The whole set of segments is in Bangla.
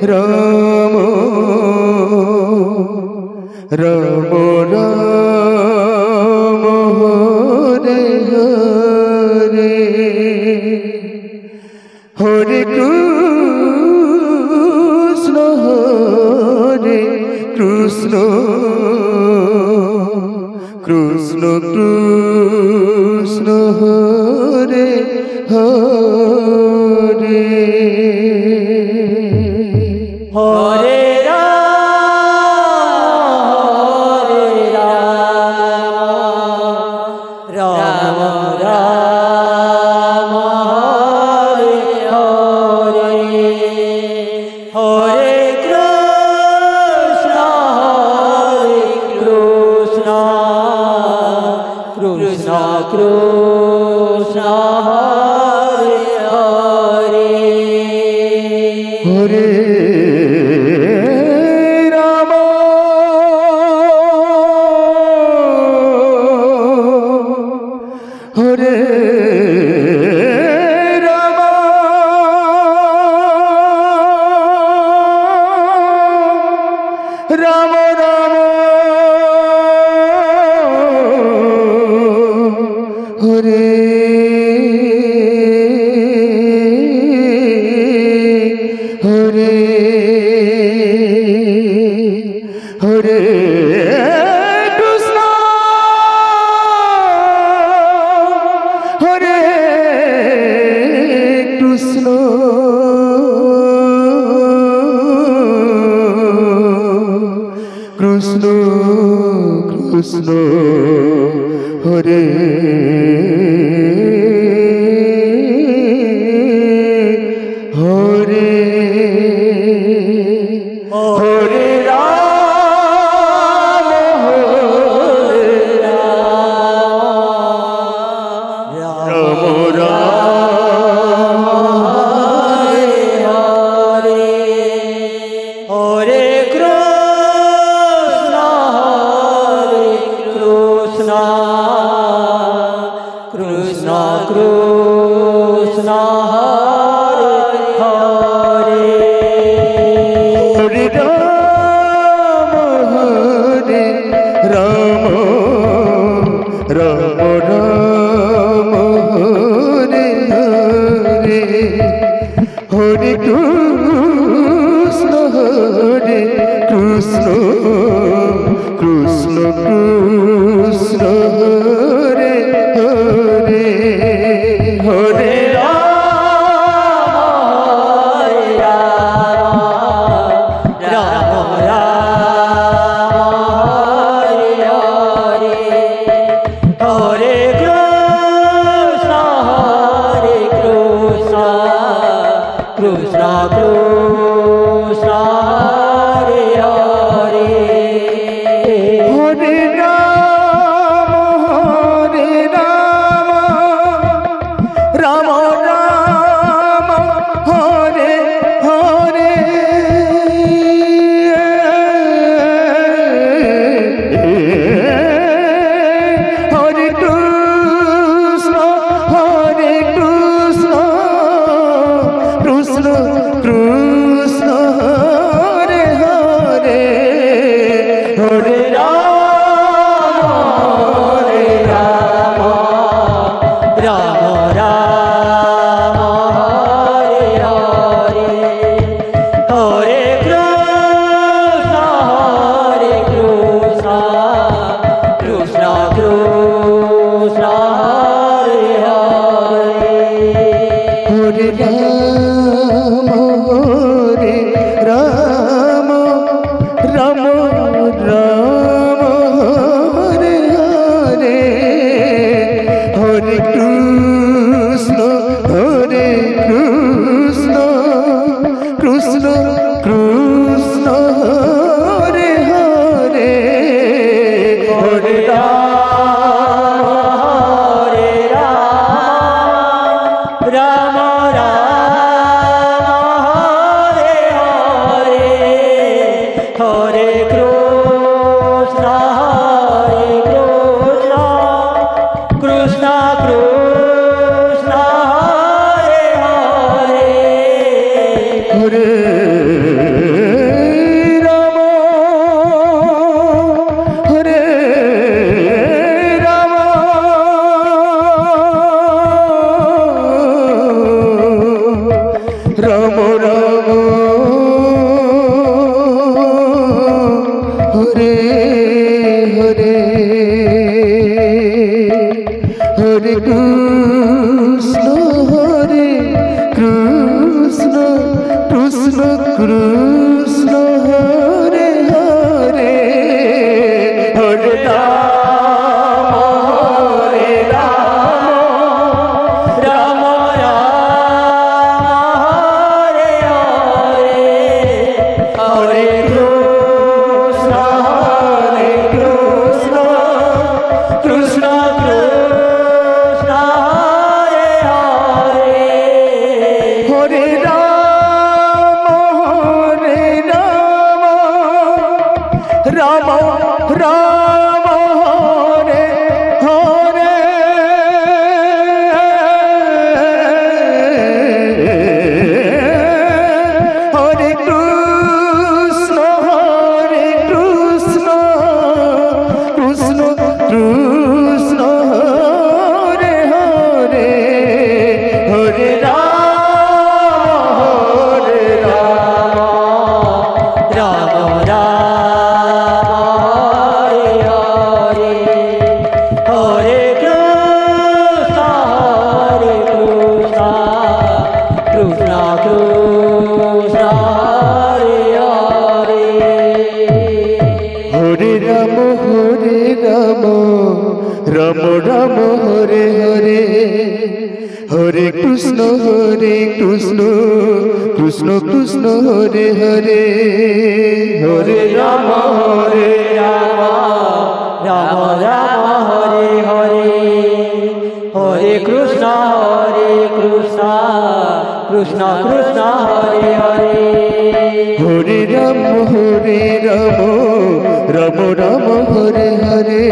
Ram Ram Ram Hare Hare Hare Krishna Krishna Krishna Krishna Hare Hare Hare Ram Ram Ram Hare Hare Hare Krishna Krishna Krishna Krishna Hare Hare Hare Ram Hare Ram Ram Ram Hare Hare Hare Krishna Hare Krishna Krishna Krishna Hare Hare Hare Ram Hare Ram Ram Hare Hare Hare Krishna Krishna Krishna Krishna Hare Hare Hare Ram Hare Ram Ram Ram Hare Hare Hare Krishna Krishna Krishna Krishna Hare Hare Hare Krishna Krishna Hare Hare Hare Ram Ram Ram Hare Hare Hare Krishna Krishna Krishna Hare Hare Hare Ram Ram Ram Hare Hare Hare Krishna Krishna Krishna Hare Hare Hare Ram Ram Ram Hare Hare Hare Krishna Krishna Krishna Krishna Hare Hare Hare Ram Hare Ram Ram Hare Hare Hare Krishna Krishna Krishna Hare Hare Hare Krishna Krishna Hare Hare Hare Ram Ram Ram Hare Hare Hare Krishna Krishna Krishna Hare Hare Hare Ram Ram Ram Hare Hare Hare Krishna Krishna Krishna Hare Hare Hare Ram Ram Ram Hare Hare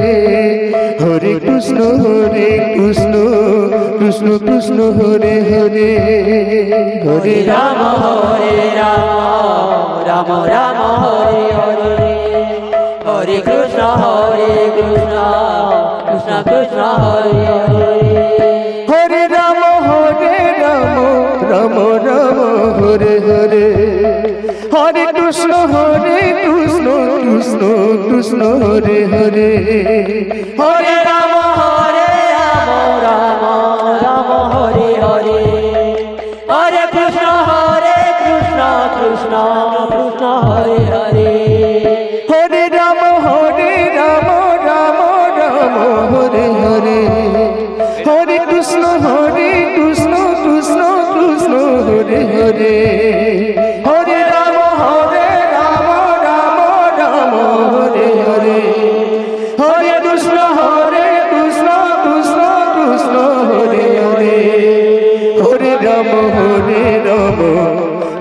Hare Krishna Krishna Krishna Hare Hare Hare Ram Ram Ram Hare Hare Hare Krishna Krishna Krishna Hare Hare Hare Ram Ram Ram Hare Hare Hare Krishna Krishna Krishna Hare Hare Hare Ram Ram Ram Hare Hare Hare Krishna Krishna Krishna Hare Hare Hare Ram Ram Ram Hare Hare Hare Krishna Krishna Krishna Hare Hare Hare Ram Ram Ram Hare Hare Hare Krishna Krishna Krishna Hare Hare Hare Ram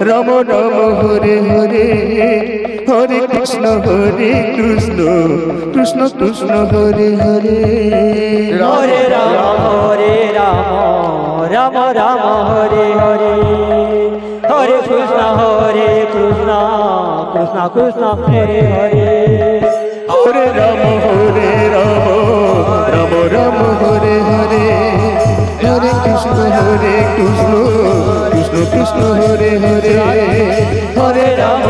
Ram Ram Hare Hare Hare Krishna Krishna Krishna Hare Hare Hare Ram Ram Ram Hare Hare Hare Krishna Krishna Krishna Hare Hare Hare Ram Ram Ram Hare Hare Hare Krishna Krishna Krishna Hare Hare Hare Ram